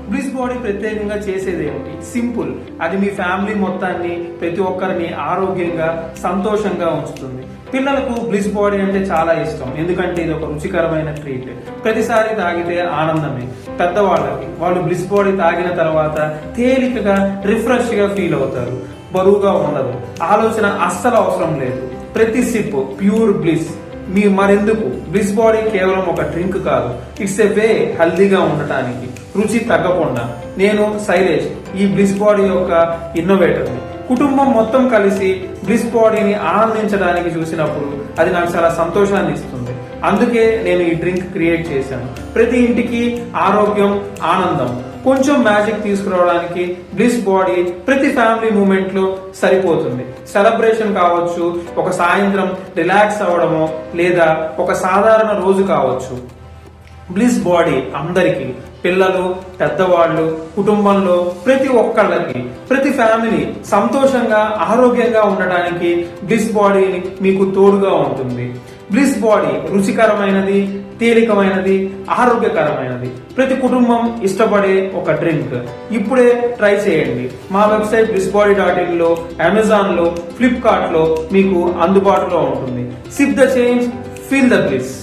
Bliss body ప్రత్యేకంగా చేసేది ఏమిటి? సింపుల్. అది మీ ఫ్యామిలీ మొత్తాన్ని, ప్రతి ఒక్కరిని ఆరోగ్యంగా సంతోషంగా ఉంచుతుంది. పిల్లలకు బ్లిస్ బాడీ అంటే చాలా ఇష్టం, ఎందుకంటే ఇది ఒక రుచికరమైన ట్రీట్. ప్రతిసారి తాగితే ఆనందమే. పెద్దవాళ్ళకి వాళ్ళు బ్లిస్ బాడీ తాగిన తర్వాత తేలికగా రిఫ్రెష్ గా ఫీల్ అవుతారు. బరువుగా ఉండదు, ఆలోచన అస్సలు అవసరం లేదు. ప్రతి సిప్ ప్యూర్ బ్లిస్. మరెందుకు? బ్లిస్ బాడీ కేవలం ఒక డ్రింక్ కాదు, ఇట్స్ ఎ వే హెల్దీగా ఉండటానికి, రుచి తగ్గకుండా. నేను శైలేష్, ఈ బ్లిస్ బాడీ యొక్క ఇన్నోవేటర్ని. కుటుంబం మొత్తం కలిసి బ్లిస్ బాడీని ఆనందించడానికి చూసినప్పుడు అది నాకు చాలా సంతోషాన్ని ఇస్తుంది. అందుకే నేను ఈ డ్రింక్ క్రియేట్ చేశాను. ప్రతి ఇంటికి ఆరోగ్యం, ఆనందం, కొంచెం మ్యాజిక్ తీసుకురావడానికి బ్లిస్ బాడీ ప్రతి ఫ్యామిలీ మూమెంట్ లో సరిపోతుంది. సెలబ్రేషన్ కావచ్చు, ఒక సాయంత్రం రిలాక్స్ అవ్వడమో, లేదా ఒక సాధారణ రోజు కావచ్చు. బ్లిస్ బాడీ అందరికీ, పిల్లలు, పెద్దవాళ్ళు, కుటుంబంలో ప్రతి ఒక్కళ్ళకి, ప్రతి ఫ్యామిలీ సంతోషంగా ఆరోగ్యంగా ఉండడానికి బ్లిస్ బాడీ మీకు తోడుగా ఉంటుంది. బ్లిస్ బాడీ రుచికరమైనది, తేలికమైనది, ఆరోగ్యకరమైనది, ప్రతి కుటుంబం ఇష్టపడే ఒక డ్రింక్. ఇప్పుడే ట్రై చేయండి. మా వెబ్సైట్ blissbody.in లో, అమెజాన్ లో, ఫ్లిప్కార్ట్ లో మీకు అందుబాటులో ఉంటుంది. SIP the change, feel the bliss.